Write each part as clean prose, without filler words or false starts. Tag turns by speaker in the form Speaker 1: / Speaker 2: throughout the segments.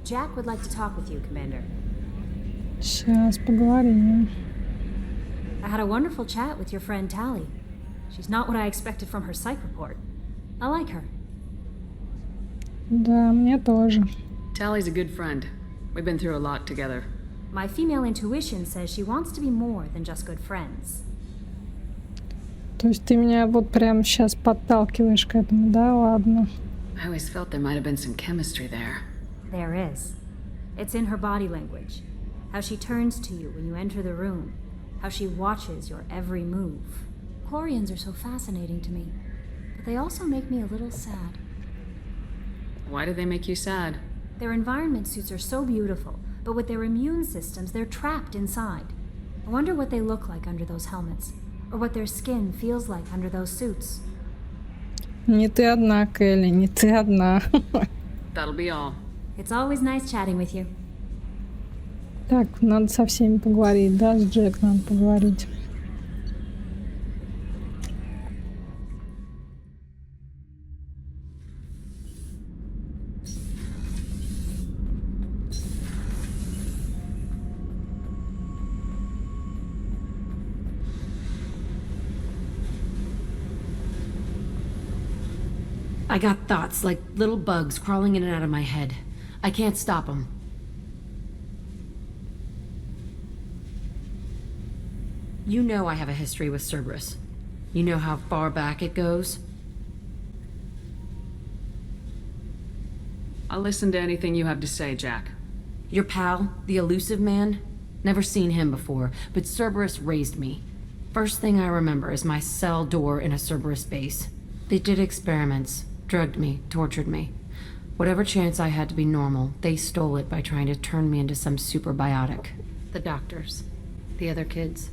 Speaker 1: Jack would like to talk with you, Commander.
Speaker 2: Сейчас поговорим.
Speaker 1: I had a wonderful chat with your friend Tally. She's not what I expected from her psych report. I like her.
Speaker 2: Да, мне тоже.
Speaker 3: Tally's a good friend. We've been through a lot together.
Speaker 1: My female intuition says she wants to be more than just good friends.
Speaker 2: То есть ты меня вот прямо сейчас подталкиваешь к этому, да? Ладно.
Speaker 3: I always felt there might have been some chemistry there.
Speaker 1: There is. It's in her body language. How she turns to you when you enter the room. How she watches your every move. Quarians are so fascinating to me, but they also make me a little sad.
Speaker 3: Why do they make you sad?
Speaker 1: Their environment suits are so beautiful, but with their immune systems, they're trapped inside. I wonder what they look like under those helmets, or what their skin feels like under those suits.
Speaker 2: Не ты одна, Келли, не ты одна.
Speaker 3: That'll be all.
Speaker 1: It's always nice chatting with you.
Speaker 2: Так, надо со всеми поговорить, да? С Джек надо поговорить.
Speaker 4: I got thoughts like little bugs crawling in and out of my head. I can't stop them. You know I have a history with Cerberus. You know how far back it goes?
Speaker 3: I'll listen to anything you have to say, Jack.
Speaker 4: Your pal, the elusive man? Never seen him before, but Cerberus raised me. First thing I remember is my cell door in a Cerberus base. They did experiments, drugged me, tortured me. Whatever chance I had to be normal, they stole it by trying to turn me into some superbiotic. The doctors, the other kids,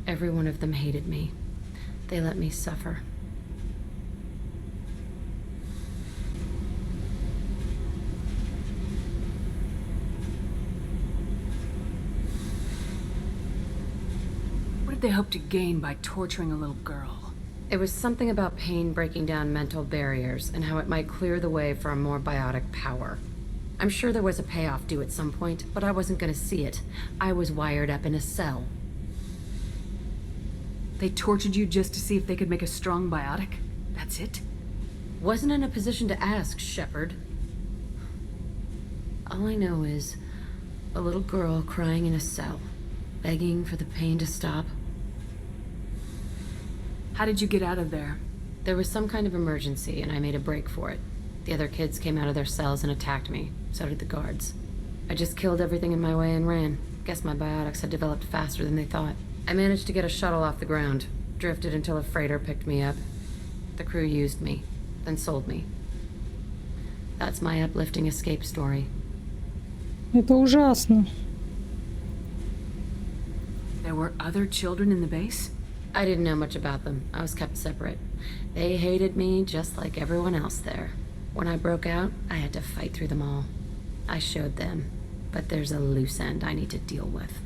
Speaker 4: every one of them hated me. They let me suffer.
Speaker 3: What did they hope to gain by torturing a little girl?
Speaker 4: It was something about pain breaking down mental barriers and how it might clear the way for a more biotic power. I'm sure there was a payoff due at some point, but I wasn't going to see it. I was wired up in a cell.
Speaker 3: They tortured you just to see if they could make a strong biotic? That's it?
Speaker 4: Wasn't in a position to ask, Shepard. All I know is a little girl crying in a cell, begging for the pain to stop.
Speaker 3: How did you get out of there?
Speaker 4: There was some kind of emergency, and I made a break for it. The other kids came out of their cells and attacked me. So did the guards. I just killed everything in my way and ran. Guess my biotics had developed faster than they thought. I managed to get a shuttle off the ground. Drifted until a freighter picked me up. The crew used me, then sold me. That's my uplifting escape story.
Speaker 2: Это ужасно.
Speaker 3: There were other children in the base?
Speaker 4: I didn't know much about them. I was kept separate. They hated me just like everyone else there. When I broke out, I had to fight through them all. I showed them, but there's a loose end I need to deal with.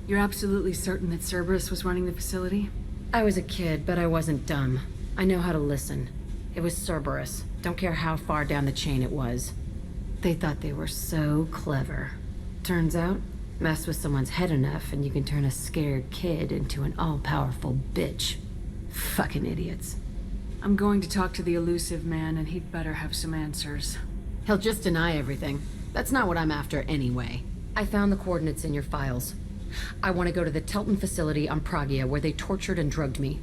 Speaker 3: You're absolutely certain that Cerberus was running the facility?
Speaker 4: I was a kid, but I wasn't dumb. I know how to listen. It was Cerberus. Don't care how far down the chain it was. They thought they were so clever. Turns out, mess with someone's head enough and you can turn a scared kid into an all-powerful bitch. Fucking idiots.
Speaker 3: I'm going to talk to the elusive man, and he'd better have some answers.
Speaker 4: He'll just deny everything. That's not what I'm after anyway. I found the coordinates in your files. I want to go to the Telton facility on Pragia where they tortured and drugged me.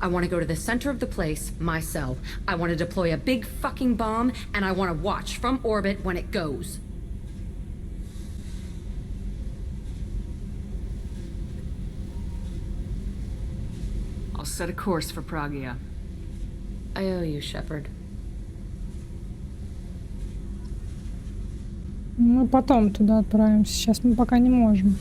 Speaker 4: I want to go to the center of the place, my cell. I want to deploy a big fucking bomb, and I want to watch from orbit when it goes.
Speaker 3: I'll set a course for Pragia.
Speaker 4: I owe you, Shepard.
Speaker 2: Мы потом туда отправимся. Сейчас мы пока не можем.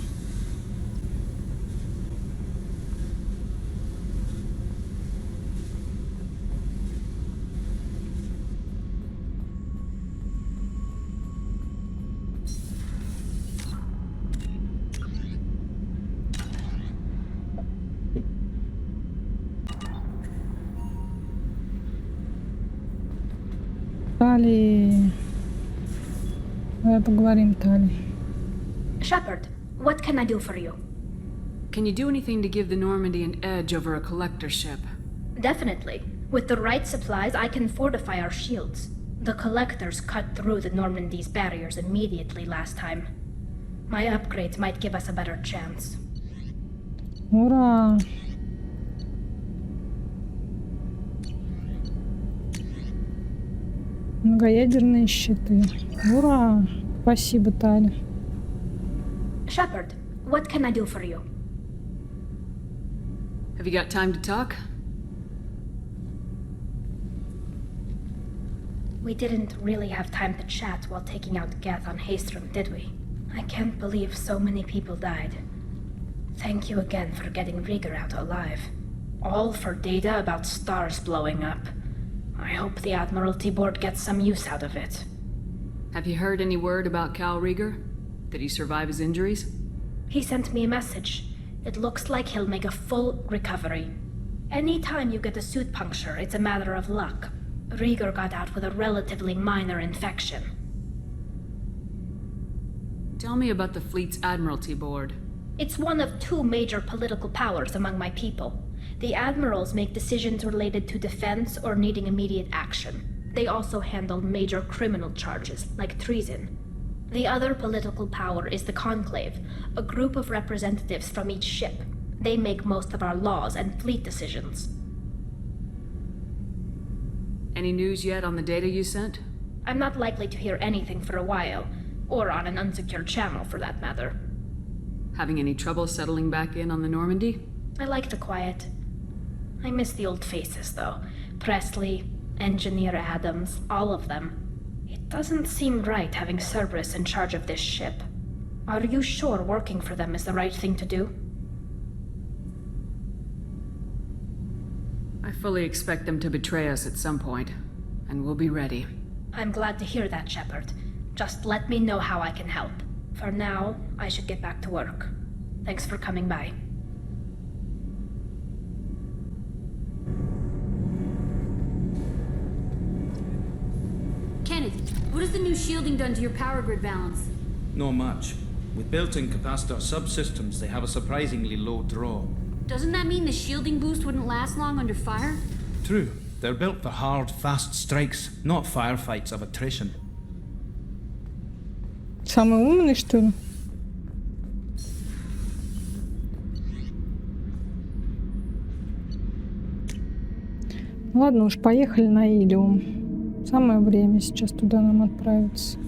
Speaker 2: давай поговорим, Тали.
Speaker 5: Shepard, what can I do for you?
Speaker 3: Can you do anything to give the Normandy an edge over a collector ship?
Speaker 5: Definitely. With the right supplies, I can fortify our shields. The collectors cut through the Normandy's barriers immediately last time. My upgrades might give us a better chance.
Speaker 2: Ура! Многоядерные щиты. Ура! Спасибо, Таля.
Speaker 5: Shepard, what can I do for you?
Speaker 3: Have you got time to talk?
Speaker 5: We didn't really have time to chat while taking out Gath on Haestrom, did we? I can't believe so many people died. Thank you again for getting Rieger out alive. All for data about stars blowing up. I hope the Admiralty Board gets some use out of it.
Speaker 3: Have you heard any word about Cal Rieger? Did he survive his injuries?
Speaker 5: He sent me a message. It looks like he'll make a full recovery. Anytime you get a suit puncture, it's a matter of luck. Rieger got out with a relatively minor infection.
Speaker 3: Tell me about the fleet's Admiralty Board.
Speaker 5: It's one of two major political powers among my people. The admirals make decisions related to defense or needing immediate action. They also handle major criminal charges, like treason. The other political power is the Conclave, a group of representatives from each ship. They make most of our laws and fleet decisions.
Speaker 3: Any news yet on the data you sent?
Speaker 5: I'm not likely to hear anything for a while, or on an unsecured channel for that matter.
Speaker 3: Having any trouble settling back in on the Normandy?
Speaker 5: I like the quiet. I miss the old faces, though. Presley, Engineer Adams, all of them. It doesn't seem right having Cerberus in charge of this ship. Are you sure working for them is the right thing to do?
Speaker 3: I fully expect them to betray us at some point, and we'll be ready.
Speaker 5: I'm glad to hear that, Shepard. Just let me know how I can help. For now, I should get back to work. Thanks for coming by.
Speaker 1: Kenneth, what has the new shielding done to your power grid balance?
Speaker 6: Not much. With built-in capacitor subsystems, they have a surprisingly low draw.
Speaker 1: Doesn't that mean the shielding boost wouldn't last long under fire?
Speaker 6: True. They're built for hard, fast strikes, not firefights of attrition.
Speaker 2: Самый умный, что ли? Ладно уж, поехали на Иллиум. Самое время сейчас туда нам отправиться.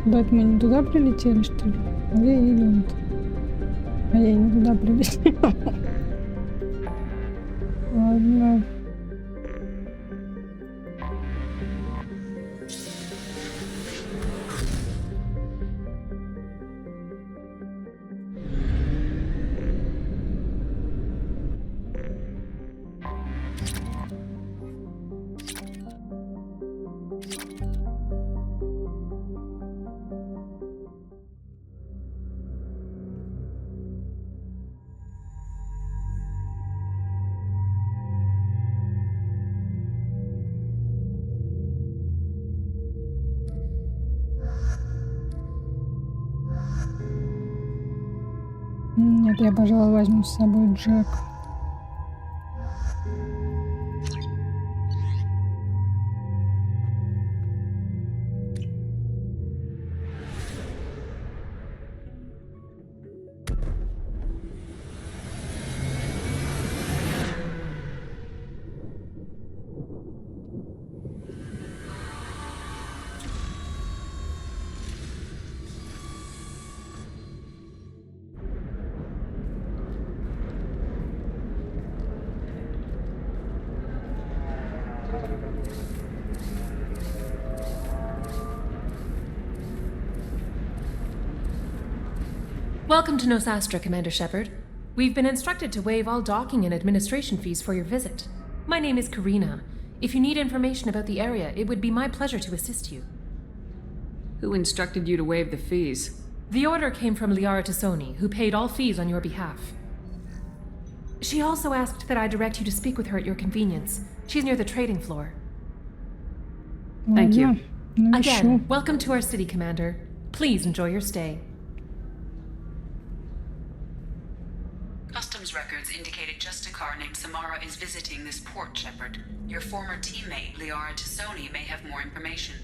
Speaker 2: Да, мы не туда прилетели, что ли? Где Иллиум-то? А я не туда прилетела. Ладно. Нет, я, пожалуй, возьму с собой Джек.
Speaker 7: Welcome to Nosastra, Commander Shepard. We've been instructed to waive all docking and administration fees for your visit. My name is Karina. If you need information about the area, it would be my pleasure to assist you.
Speaker 3: Who instructed you to waive the fees?
Speaker 7: The order came from Liarу, who paid all fees on your behalf. She also asked that I direct you to speak with her at your convenience. She's near the trading floor.
Speaker 3: Thank you.
Speaker 2: Ладно, ну
Speaker 7: Again,
Speaker 2: ещё.
Speaker 7: welcome to our city, Commander. Please enjoy your stay.
Speaker 8: Customs records indicated just a car named Samara is visiting this port, Shepard. Your former teammate, Liara Tassoni, may have more information.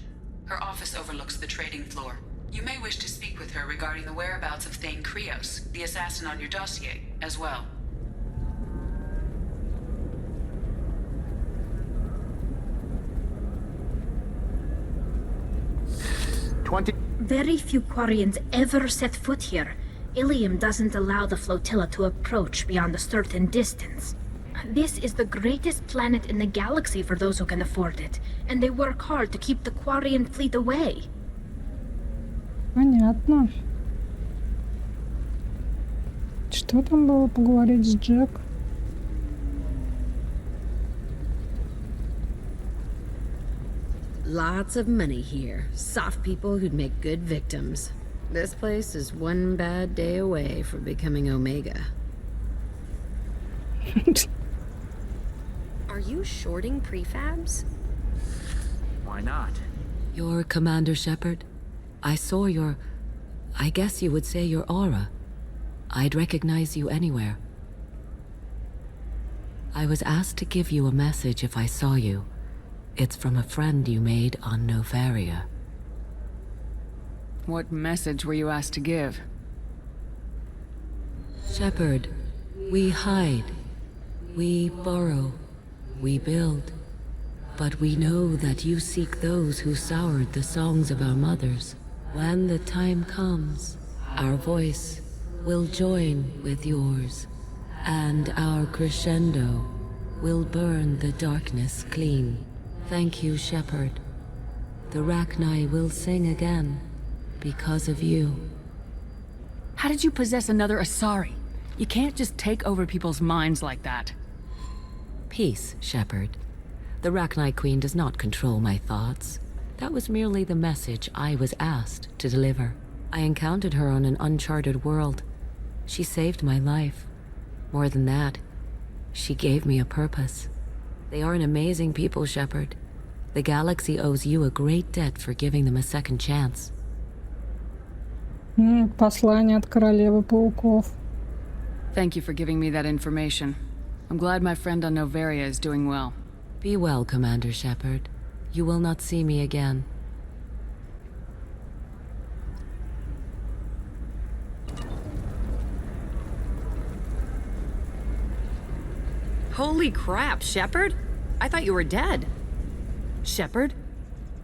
Speaker 8: Her office overlooks the trading floor. You may wish to speak with her regarding the whereabouts of Thane Krios, the assassin on your dossier, as well.
Speaker 5: Very few Quarians ever set foot here. Illium doesn't allow the flotilla to approach beyond a certain distance. This is the greatest planet in the galaxy for those who can afford it, and they work hard to keep the Quarian fleet away.
Speaker 2: Понятно. Что там было поговорить с Джек?
Speaker 4: Lots of money here. Soft people who'd make good victims. This place is one bad day away from becoming Omega.
Speaker 9: Are you shorting prefabs?
Speaker 6: Why not?
Speaker 10: You're Commander Shepard. I saw your... I guess you would say your aura. I'd recognize you anywhere. I was asked to give you a message if I saw you. It's from a friend you made on Novaria.
Speaker 3: What message were you asked to give?
Speaker 10: Shepard, we hide. We burrow. We build. But we know that you seek those who soured the songs of our mothers. When the time comes, our voice will join with yours, and our crescendo will burn the darkness clean. Thank you, Shepard. The Rachni will sing again because of you.
Speaker 3: How did you possess another Asari? You can't just take over people's minds like that.
Speaker 10: Peace, Shepard. The Rachni Queen does not control my thoughts. That was merely the message I was asked to deliver. I encountered her on an uncharted world. She saved my life. More than that, she gave me a purpose. They are an amazing people, Shepard. The galaxy owes you a great debt for giving them a second chance.
Speaker 2: Послание от королевы пауков.
Speaker 3: Thank you for giving me that information. I'm glad my friend on Novaria is doing well.
Speaker 10: Be well, Commander Shepard. You will not see me again.
Speaker 9: Holy crap, Shepard? I thought you were dead. Shepard?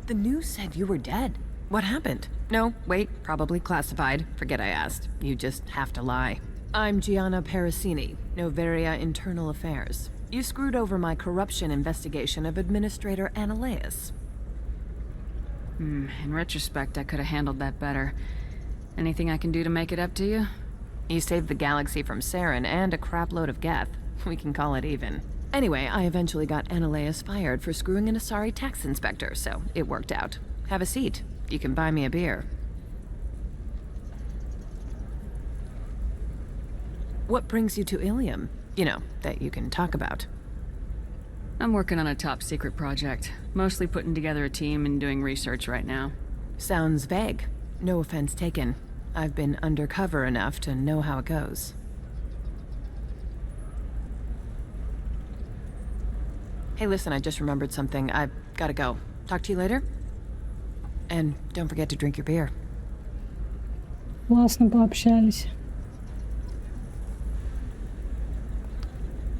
Speaker 9: The news said you were dead. What happened? No, wait, probably classified. Forget I asked. You just have to lie. I'm Gianna Parasini, Novaria Internal Affairs. You screwed over my corruption investigation of Administrator Annaleus.
Speaker 3: In retrospect, I could have handled that better. Anything I can do to make it up to you?
Speaker 9: You saved the galaxy from Saren and a crapload of Geth. We can call it even. Anyway, I eventually got Annaleus fired for screwing an Asari tax inspector, so it worked out. Have a seat. You can buy me a beer. What brings you to Illium? You know, that you can talk about.
Speaker 3: I'm working on a top secret project. Mostly putting together a team and doing research right now.
Speaker 9: Sounds vague. No offense taken. I've been undercover enough to know how it goes. Hey, listen, I just remembered something. I've gotta go. Talk to you later? And don't forget to drink your beer.
Speaker 2: Классно пообщались.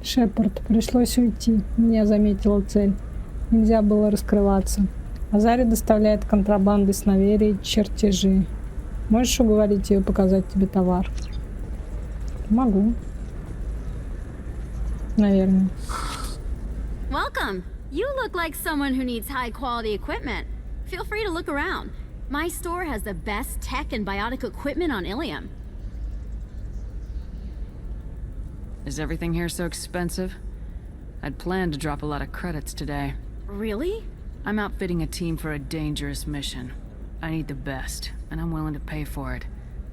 Speaker 2: Шепард, пришлось уйти. Меня заметила цель. Нельзя было раскрываться. Азари доставляет контрабандой с Наверии чертежи. Можешь уговорить ее показать тебе товар? Могу. Наверное.
Speaker 11: Welcome. You look like someone who needs high-quality equipment. Feel free to look around. My store has the best tech and biotic equipment on Illium.
Speaker 3: Is everything here so expensive? I'd planned to drop a lot of credits today.
Speaker 11: Really?
Speaker 3: I'm outfitting a team for a dangerous mission. I need the best, and I'm willing to pay for it,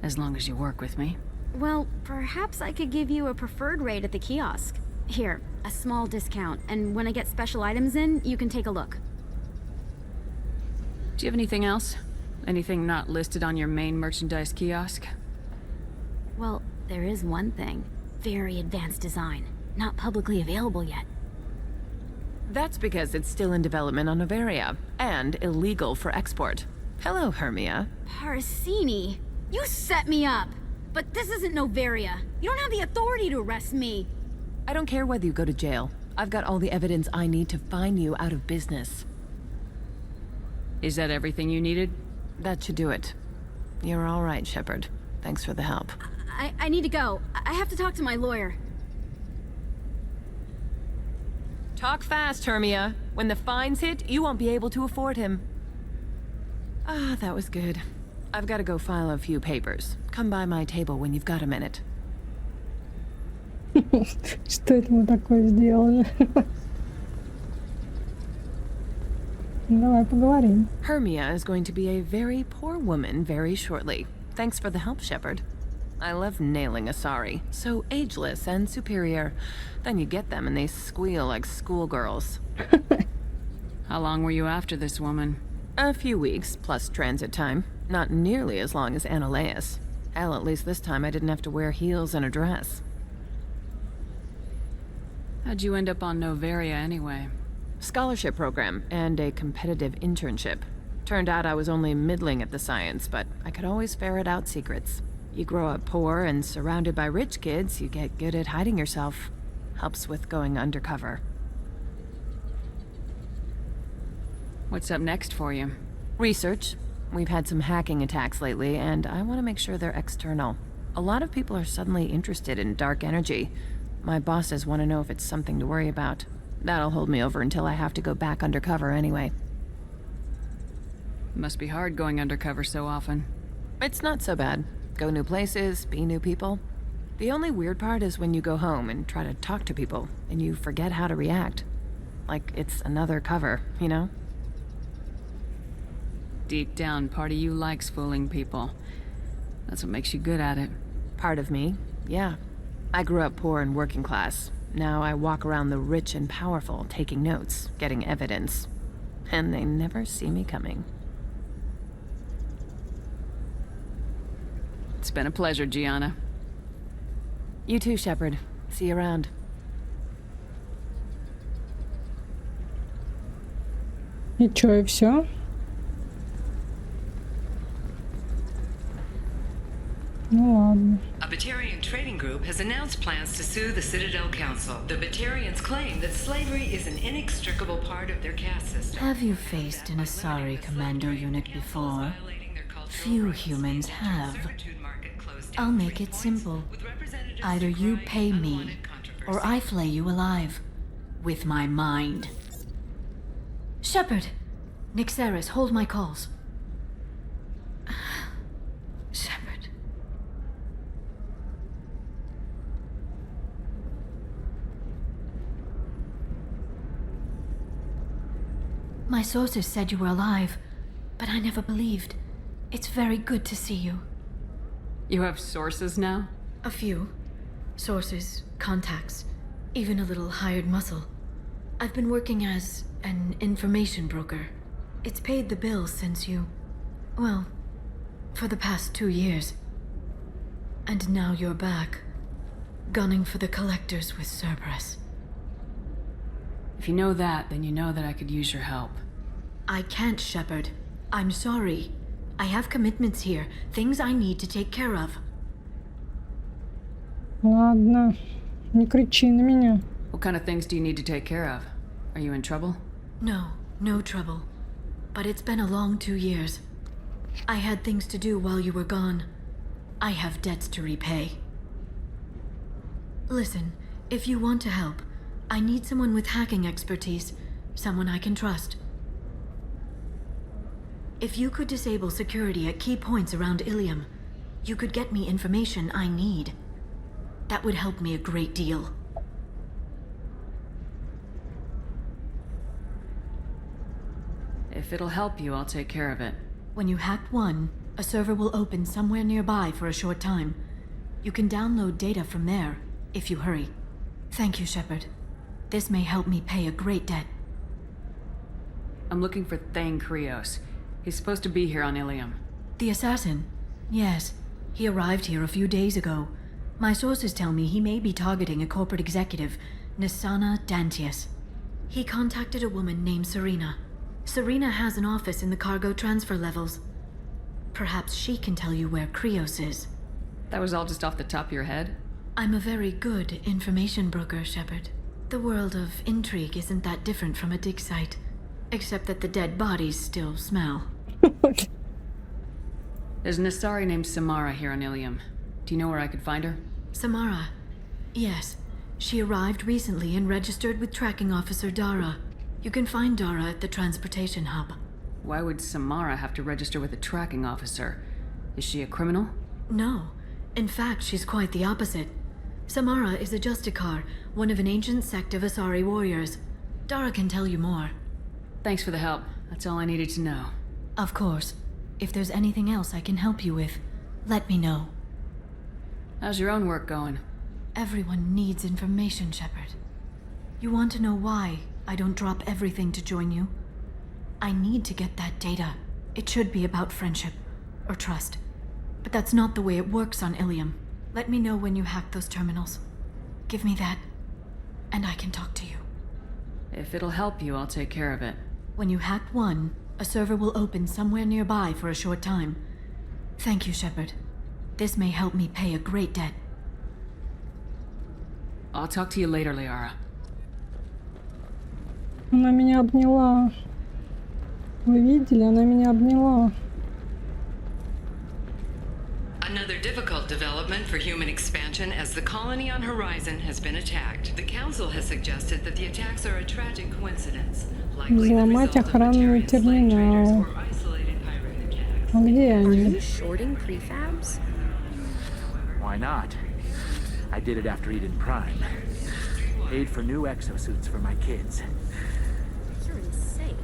Speaker 3: as long as you work with me.
Speaker 11: Well, perhaps I could give you a preferred rate at the kiosk. Here, a small discount, and when I get special items in, you can take a look.
Speaker 3: Do you have anything else? Anything not listed on your main merchandise kiosk?
Speaker 11: Well, there is one thing. Very advanced design. Not publicly available yet.
Speaker 9: That's because it's still in development on Noveria, and illegal for export. Hello, Hermia.
Speaker 11: Parsini, you set me up! But this isn't Noveria. You don't have the authority to arrest me.
Speaker 9: I don't care whether you go to jail. I've got all the evidence I need to find you out of business.
Speaker 3: Is that everything you needed?
Speaker 9: That should do it. You're all right, Shepard. Thanks for the help.
Speaker 11: I need to go. I have to talk to my lawyer.
Speaker 9: Talk fast, Hermia. When the fines hit, you won't be able to afford him. Ah, that was good. I've got to go file a few papers. Come by my table when you've got a minute.
Speaker 2: Что это мы такое сделали? Давай поговорим.
Speaker 9: Hermia is going to be a very poor woman very shortly. Thanks for the help, Shepard. I love nailing Asari. So ageless and superior. Then you get them and they squeal like schoolgirls.
Speaker 3: How long were you after this woman?
Speaker 9: A few weeks, plus transit time. Not nearly as long as Annaleus. Hell, at least this time I didn't have to wear heels and a dress.
Speaker 3: How'd you end up on Noveria anyway?
Speaker 9: Scholarship program and a competitive internship. Turned out I was only middling at the science, but I could always ferret out secrets. You grow up poor and surrounded by rich kids, you get good at hiding yourself. Helps with going undercover.
Speaker 3: What's up next for you?
Speaker 9: Research. We've had some hacking attacks lately, and I want to make sure they're external. A lot of people are suddenly interested in dark energy. My bosses want to know if it's something to worry about. That'll hold me over until I have to go back undercover anyway.
Speaker 3: Must be hard going undercover so often.
Speaker 9: It's not so bad. Go new places, be new people. The only weird part is when you go home and try to talk to people, and you forget how to react. Like it's another cover, you know?
Speaker 3: Deep down, part of you likes fooling people. That's what makes you good at it.
Speaker 9: Part of me, yeah. I grew up poor and working class. Now I walk around the rich and powerful, taking notes, getting evidence. And they never see me coming.
Speaker 3: It's been a pleasure, Gianna.
Speaker 9: You too, Shepard. See you around.
Speaker 2: И чё, и всё? Ну ладно.
Speaker 12: A Batarian trading group has announced plans to sue the Citadel Council. The Batarians claim that slavery is an inextricable part of their caste system.
Speaker 13: Have you faced an Asari commando unit before? Few humans have. I'll make it simple. Either you pay me, or I flay you alive. With my mind. Shepard! Nixeris, hold my calls. Shepard. My sources said you were alive, but I never believed. It's very good to see you.
Speaker 3: You have sources now?
Speaker 13: A few. Sources, contacts, even a little hired muscle. I've been working as an information broker. It's paid the bills since you... well, for the past 2 years. And now you're back, gunning for the collectors with Cerberus.
Speaker 3: If you know that, then you know that I could use your help.
Speaker 13: I can't, Shepard. I'm sorry. I have commitments here, things I need to take care of.
Speaker 2: Ладно, не кричи на меня.
Speaker 3: What kind of things do you need to take care of? Are you in trouble?
Speaker 13: No, no trouble. But it's been a long 2 years. I had things to do while you were gone. I have debts to repay. Listen, if you want to help, I need someone with hacking expertise. Someone I can trust. If you could disable security at key points around Illium, you could get me information I need. That would help me a great deal.
Speaker 3: If it'll help you, I'll take care of it.
Speaker 13: When you hack one, a server will open somewhere nearby for a short time. You can download data from there, if you hurry. Thank you, Shepard. This may help me pay a great debt.
Speaker 3: I'm looking for Thane Krios. He's supposed to be here on Illium.
Speaker 13: The assassin? Yes. He arrived here a few days ago. My sources tell me he may be targeting a corporate executive, Nisana Dantius. He contacted a woman named Serena. Serena has an office in the cargo transfer levels. Perhaps she can tell you where Krios is.
Speaker 3: That was all just off the top of your head?
Speaker 13: I'm a very good information broker, Shepard. The world of intrigue isn't that different from a dig site, except that the dead bodies still smell.
Speaker 3: There's an Asari named Samara here on Illium. Do you know where I could find her?
Speaker 13: Samara? Yes. She arrived recently and registered with tracking officer Dara. You can find Dara at the transportation hub.
Speaker 3: Why would Samara have to register with a tracking officer? Is she a criminal?
Speaker 13: No. In fact, she's quite the opposite. Samara is a Justikar, one of an ancient sect of Asari warriors. Dara can tell you more.
Speaker 3: Thanks for the help. That's all I needed to know.
Speaker 13: Of course. If there's anything else I can help you with, let me know.
Speaker 3: How's your own work going?
Speaker 13: Everyone needs information, Shepard. You want to know why I don't drop everything to join you? I need to get that data. It should be about friendship, or trust. But that's not the way it works on Illium. Let me know when you hack those terminals. Give me that, and I can talk to you.
Speaker 3: If it'll help you, I'll take care of it.
Speaker 13: When you hack one, a server will open somewhere nearby for a short time. Thank you, Shepard. This may help me pay a great debt.
Speaker 3: I'll talk to you later, Liara.
Speaker 2: Она меня обняла. Вы видели? Она меня обняла.
Speaker 12: Another difficult development for human expansion as the colony on Horizon has been attacked. The Council has suggested that the attacks are a tragic coincidence.
Speaker 2: Взломать охранный терминал. А где они?
Speaker 14: Shorting prefabs?
Speaker 15: Why not? I did it after Eden Prime. Paid for new exosuits for my kids.
Speaker 14: You're insane.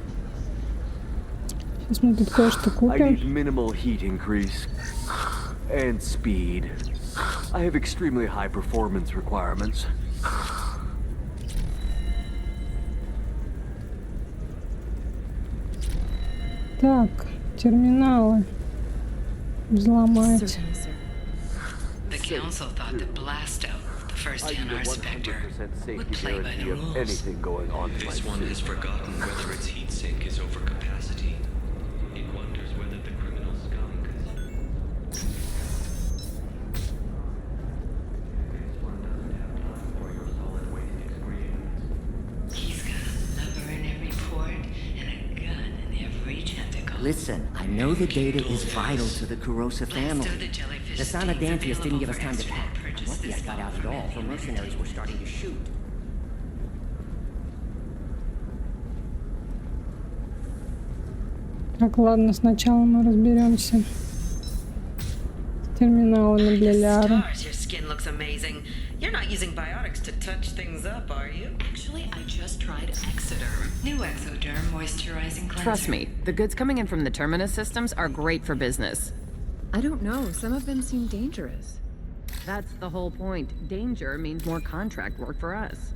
Speaker 2: Сейчас мы тут кое-что
Speaker 16: I
Speaker 2: купим.
Speaker 16: need minimal heat increase and speed. I have extremely high performance requirements.
Speaker 2: Так, терминалы. Взломать.
Speaker 12: The Council thought that Blasto, the first NR Spectre, would play by the rules.
Speaker 16: Anything going on in
Speaker 17: This one has forgotten whether its heat sink is over capacity. It wonders whether the criminal scum
Speaker 12: He's got a lever in every port and a gun in every tentacle.
Speaker 18: Listen, I know the data is vital to the Kurosa family. The son of Dantius didn't give us time to pack. I'm lucky I got out at all, for mercenaries were starting to shoot.
Speaker 2: Так, ладно, сначала мы разберемся с терминалами для Лиару.
Speaker 19: Stars, your skin looks amazing. You're not using biotics to touch things up, are you?
Speaker 12: Actually, I just tried Exoderm. New Exoderm moisturizing cleanser.
Speaker 9: Trust me, the goods coming in from the Terminus systems are great for business. I don't know, some of them seem dangerous. That's the whole point. Danger means more contract work for us.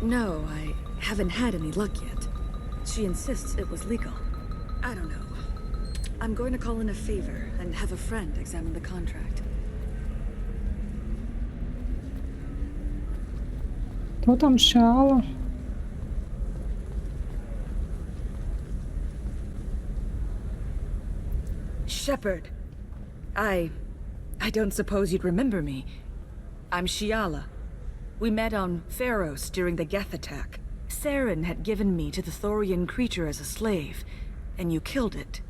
Speaker 20: No, I haven't had any luck yet. She insists it was legal. I don't know. I'm going to call in a favor and have a friend examine the contract.
Speaker 2: Кто там Шала?
Speaker 20: Shepard. I don't suppose you'd remember me. I'm Shiala. We met on Pharos during the Geth attack. Saren had given me to the Thorian creature as a slave. and you killed it.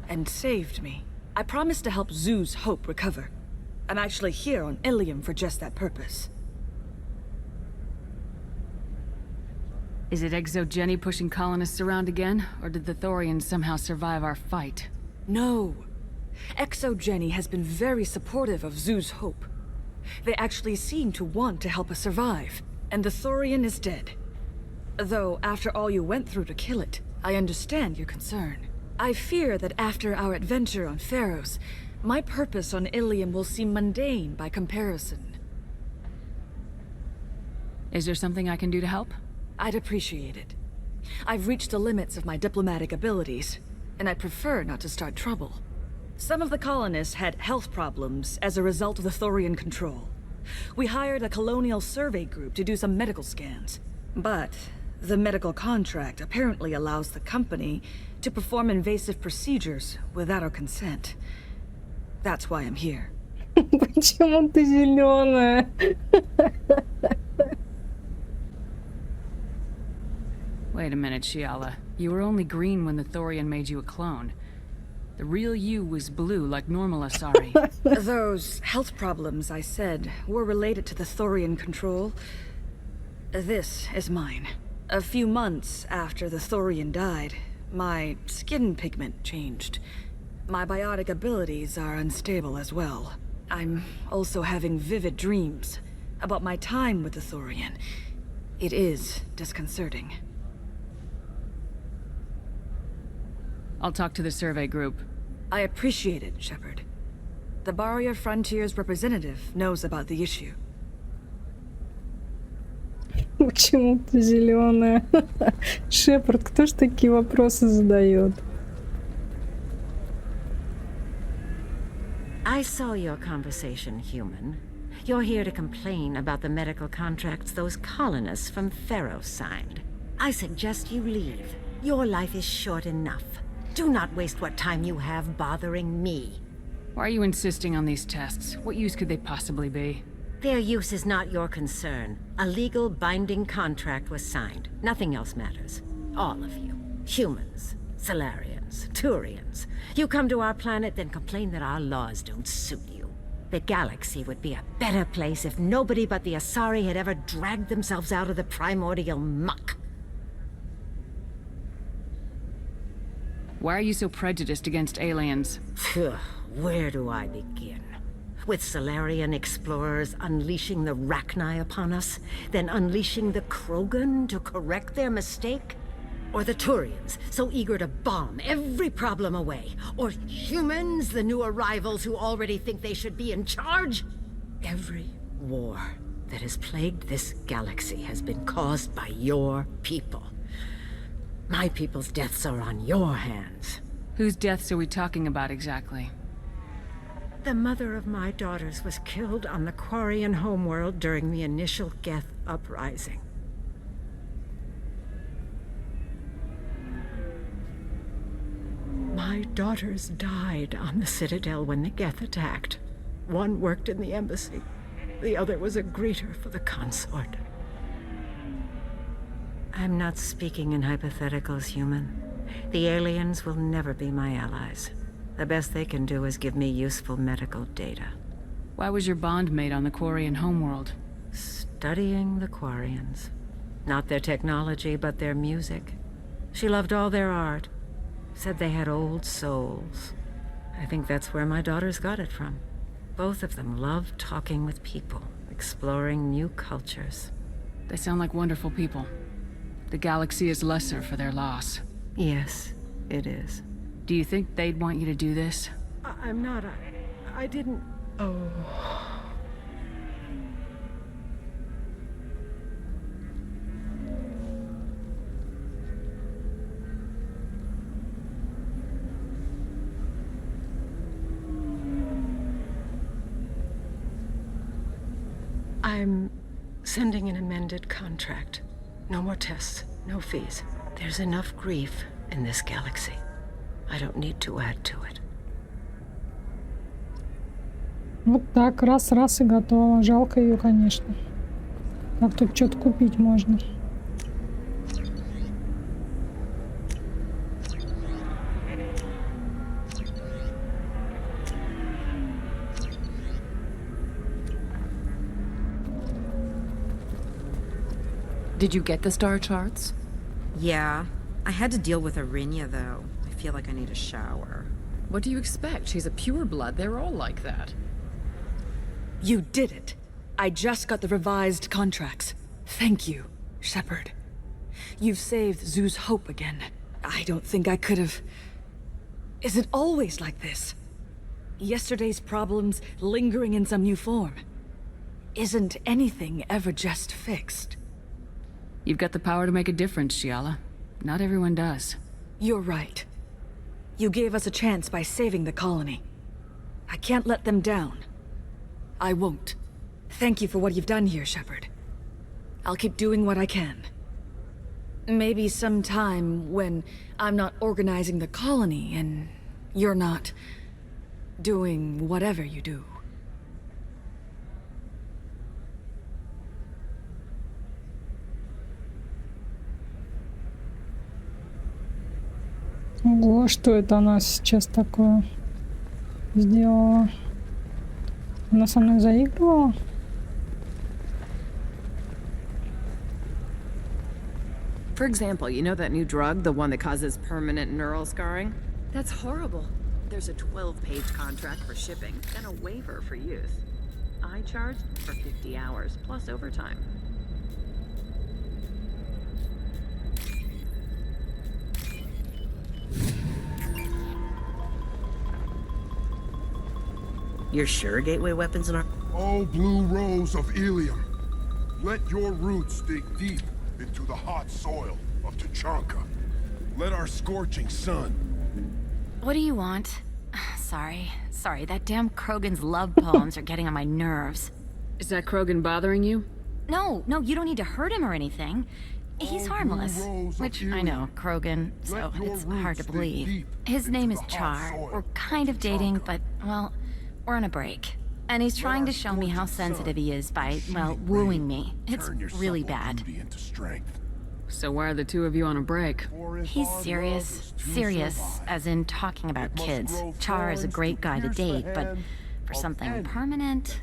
Speaker 20: And saved me. I promised to help Zoo's Hope recover. I'm actually here on Illium for just that purpose.
Speaker 3: Is it Exogeny pushing colonists around again, or did the Thorians somehow survive our fight?
Speaker 20: No. Exogeny has been very supportive of Zoo's Hope. They actually seem to want to help us survive, and the Thorian is dead. Though, after all you went through to kill it, I understand your concern. I fear that after our adventure on Pharos, my purpose on Illium will seem mundane by comparison.
Speaker 3: Is there something I can do to help?
Speaker 20: I'd appreciate it. I've reached the limits of my diplomatic abilities, and I'd prefer not to start trouble. Some of the colonists had health problems as a result of the Thorian control. We hired a colonial survey group to do some medical scans. But the medical contract apparently allows the company to perform invasive procedures without our consent. That's why I'm here.
Speaker 2: Почему ты зеленая?
Speaker 3: Wait a minute, Shiala. You were only green when the Thorian made you a clone. The real you was blue like normal Asari.
Speaker 20: Those health problems I said were related to the Thorian control. This is mine. A few months after the Thorian died, my skin pigment changed. My biotic abilities are unstable as well. I'm also having vivid dreams about my time with the Thorian. It is disconcerting.
Speaker 3: I'll talk to the survey group.
Speaker 20: I appreciate it, Shepard. The Barrier Frontiers representative knows about the issue.
Speaker 2: Почему ты зеленая? Шепард, кто ж такие вопросы задает?
Speaker 21: I saw your conversation, human. You're here to complain about the medical contracts those colonists from Pharos signed. I suggest you leave. Your life is short enough. Do not waste what time you have bothering me.
Speaker 3: Why are you insisting on these tests? What use could they possibly be?
Speaker 21: Their use is not your concern. A legal binding contract was signed. Nothing else matters. All of you. Humans, Solarians, Turians. You come to our planet, then complain that our laws don't suit you. The galaxy would be a better place if nobody but the Asari had ever dragged themselves out of the primordial muck.
Speaker 3: Why are you so prejudiced against aliens?
Speaker 21: Where do I begin? With Solarian explorers unleashing the Rachni upon us, then unleashing the Krogan to correct their mistake? Or the Turians, so eager to bomb every problem away? Or humans, the new arrivals who already think they should be in charge? Every war that has plagued this galaxy has been caused by your people. My people's deaths are on your hands.
Speaker 3: Whose deaths are we talking about exactly?
Speaker 21: The mother of my daughters was killed on the Quarian homeworld during the initial Geth uprising. My daughters died on the Citadel when the Geth attacked. One worked in the embassy. The other was a greeter for the consort. I'm not speaking in hypotheticals, human. The aliens will never be my allies. The best they can do is give me useful medical data.
Speaker 3: Why was your bond made on the Quarian homeworld?
Speaker 21: Studying the Quarians. Not their technology, but their music. She loved all their art. Said they had old souls. I think that's where my daughters got it from. Both of them loved talking with people, exploring new cultures.
Speaker 3: They sound like wonderful people. The galaxy is lesser for their loss.
Speaker 21: Yes, it is.
Speaker 3: Do you think they'd want you to do this?
Speaker 21: I'm not. I didn't. Oh. I'm sending an amended contract. No more tests, no fees. There's enough grief in this galaxy. I don't need to add to it.
Speaker 2: Вот так, раз и готово. Жалко ее, конечно. Так тут что-то купить можно.
Speaker 9: Did you get the star charts?
Speaker 1: Yeah. I had to deal with Arinya, though. I feel like I need a shower.
Speaker 9: What do you expect? She's a pureblood. They're all like that.
Speaker 20: You did it. I just got the revised contracts. Thank you, Shepard. You've saved Zoo's hope again. I don't think I could have... Is it always like this? Yesterday's problems lingering in some new form. Isn't anything ever just fixed?
Speaker 3: You've got the power to make a difference, Shiala. Not everyone does.
Speaker 20: You're right. You gave us a chance by saving the colony. I can't let them down. I won't. Thank you for what you've done here, Shepard. I'll keep doing what I can. Maybe sometime when I'm not organizing the colony and you're not doing whatever you do.
Speaker 2: Ого, что это она сейчас такое сделала? Она со мной заигрывала?
Speaker 9: For example, you know that new drug, the one that causes permanent neural scarring? That's horrible. There's a 12-page contract for shipping, and a waiver for use. I charged for 50 hours, plus overtime.
Speaker 18: You're sure gateway weapons are...
Speaker 22: Oh, blue rose of Illium. Let your roots dig deep into the hot soil of Tuchanka. Let our scorching sun...
Speaker 11: What do you want? Sorry, that damn Krogan's love poems are getting on my nerves.
Speaker 3: Is that Krogan bothering you?
Speaker 11: No, you don't need to hurt him or anything. He's harmless. Which, I know, Krogan, so it's hard to believe. His name is Char. We're kind of dating, but, well, we're on a break. And he's trying to show me how sensitive he is by, well, wooing me. It's really bad.
Speaker 3: So why are the two of you on a break?
Speaker 11: He's serious. Serious, as in talking about kids. Char is a great guy to date, but for something permanent...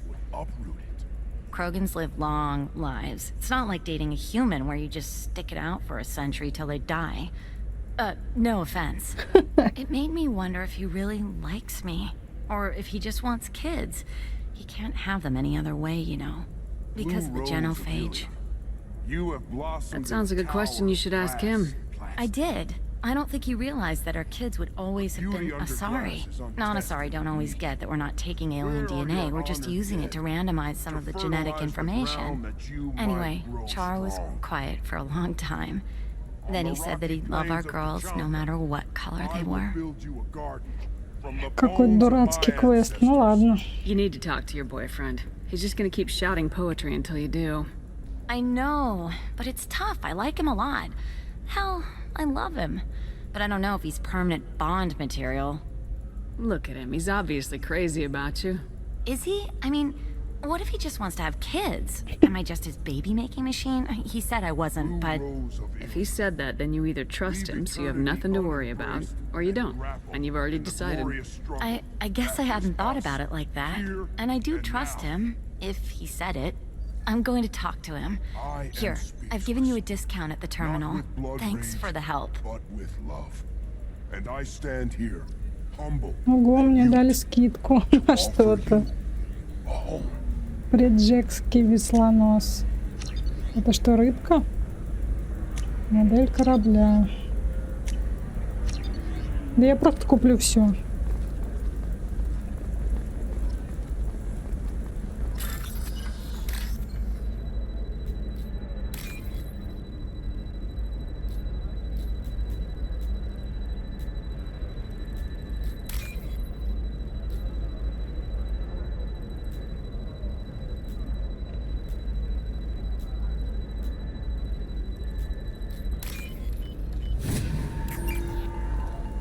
Speaker 11: Krogans live long lives. It's not like dating a human where you just stick it out for a century till they die. No offense. It made me wonder if he really likes me. Or if he just wants kids. He can't have them any other way, you know. Because of the genophage.
Speaker 3: That sounds like a question you should ask him.
Speaker 11: I did. I don't think you realized that our kids would always have been Asari. Non-Asari don't always get that we're not taking alien DNA, we're just using it to randomize some of the genetic information. Anyway, Char was quiet for a long time. Then he said that he'd love our girls no matter what color they were.
Speaker 2: Какой дурацкий квест, ну ладно.
Speaker 3: You need to talk to your boyfriend. He's just gonna keep shouting poetry until you do.
Speaker 11: I know, but it's tough. I like him a lot. Hell, I love him. But I don't know if he's permanent Bond material.
Speaker 3: Look at him. He's obviously crazy about you.
Speaker 11: Is he? I mean, what if he just wants to have kids? Am I just his baby-making machine? He said I wasn't, but...
Speaker 3: If he said that, then you either trust him, so you have nothing to worry about, or you don't, and you've already decided.
Speaker 11: I guess I hadn't thought about it like that. And I do trust him, if he said it. I'm going to talk to him. Here, I've given you a discount at the terminal. Thanks for the help.
Speaker 2: Ого, мне дали скидку на что-то. Приджекский веслонос. Это что, рыбка? Модель корабля. Да я просто куплю все.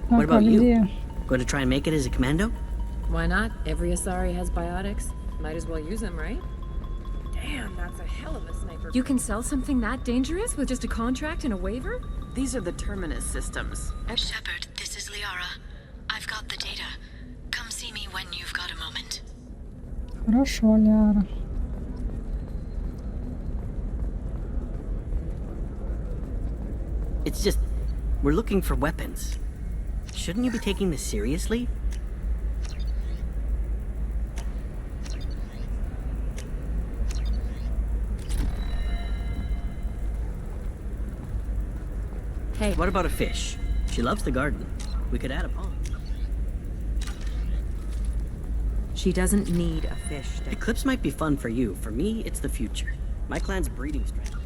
Speaker 18: What about you? Going to try and make it as a commando?
Speaker 9: Why not? Every Asari has biotics. Might as well use them, right? Damn, that's a hell of a sniper. You can sell something that dangerous with just a contract and a waiver? These are the Terminus systems.
Speaker 10: Shepard, this is Liara. I've got the data. Come see me when you've got a moment.
Speaker 2: Хорошо, Лиара.
Speaker 18: We're looking for weapons. Shouldn't you be taking this seriously? Hey, what about a fish? She loves the garden. We could add a pond.
Speaker 1: She doesn't need a fish.
Speaker 18: Eclipse might be fun for you. For me, it's the future. My clan's breeding strategy.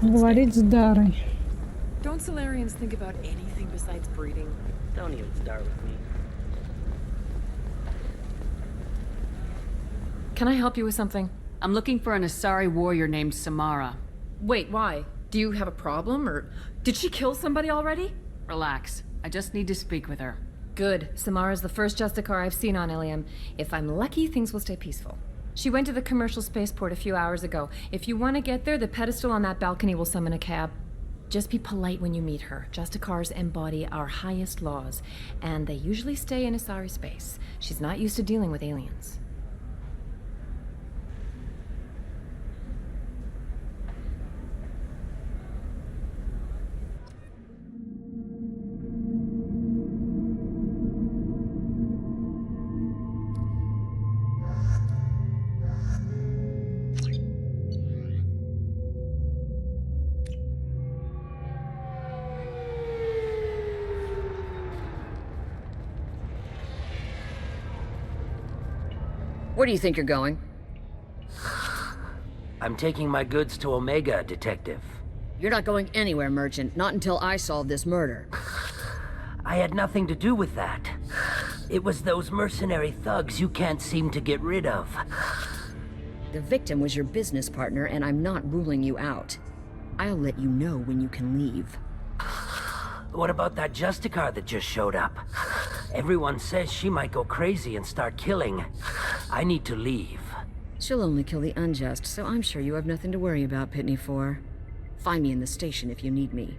Speaker 2: Говорить с Дарой.
Speaker 7: Don't Solarians think about anything besides breeding?
Speaker 18: Don't even start with me.
Speaker 3: Can I help you with something? I'm looking for an Asari warrior named Samara.
Speaker 7: Wait, why? Do you have a problem, or did she kill somebody already?
Speaker 3: Relax. I just need to speak with her.
Speaker 8: Good. Samara's the first Justicar I've seen on Illium. If I'm lucky, things will stay peaceful. She went to the commercial spaceport a few hours ago. If you want to get there, the pedestal on that balcony will summon a cab. Just be polite when you meet her. Justicars embody our highest laws, and they usually stay in Asari space. She's not used to dealing with aliens.
Speaker 23: Where do you think you're going?
Speaker 24: I'm taking my goods to Omega, Detective.
Speaker 23: You're not going anywhere, Merchant. Not until I solve this murder.
Speaker 24: I had nothing to do with that. It was those mercenary thugs you can't seem to get rid of.
Speaker 23: The victim was your business partner, and I'm not ruling you out. I'll let you know when you can leave.
Speaker 24: What about that Justicar that just showed up? Everyone says she might go crazy and start killing. I need to leave.
Speaker 23: She'll only kill the unjust, so I'm sure you have nothing to worry about, Pitney 4. Find me in the station if you need me.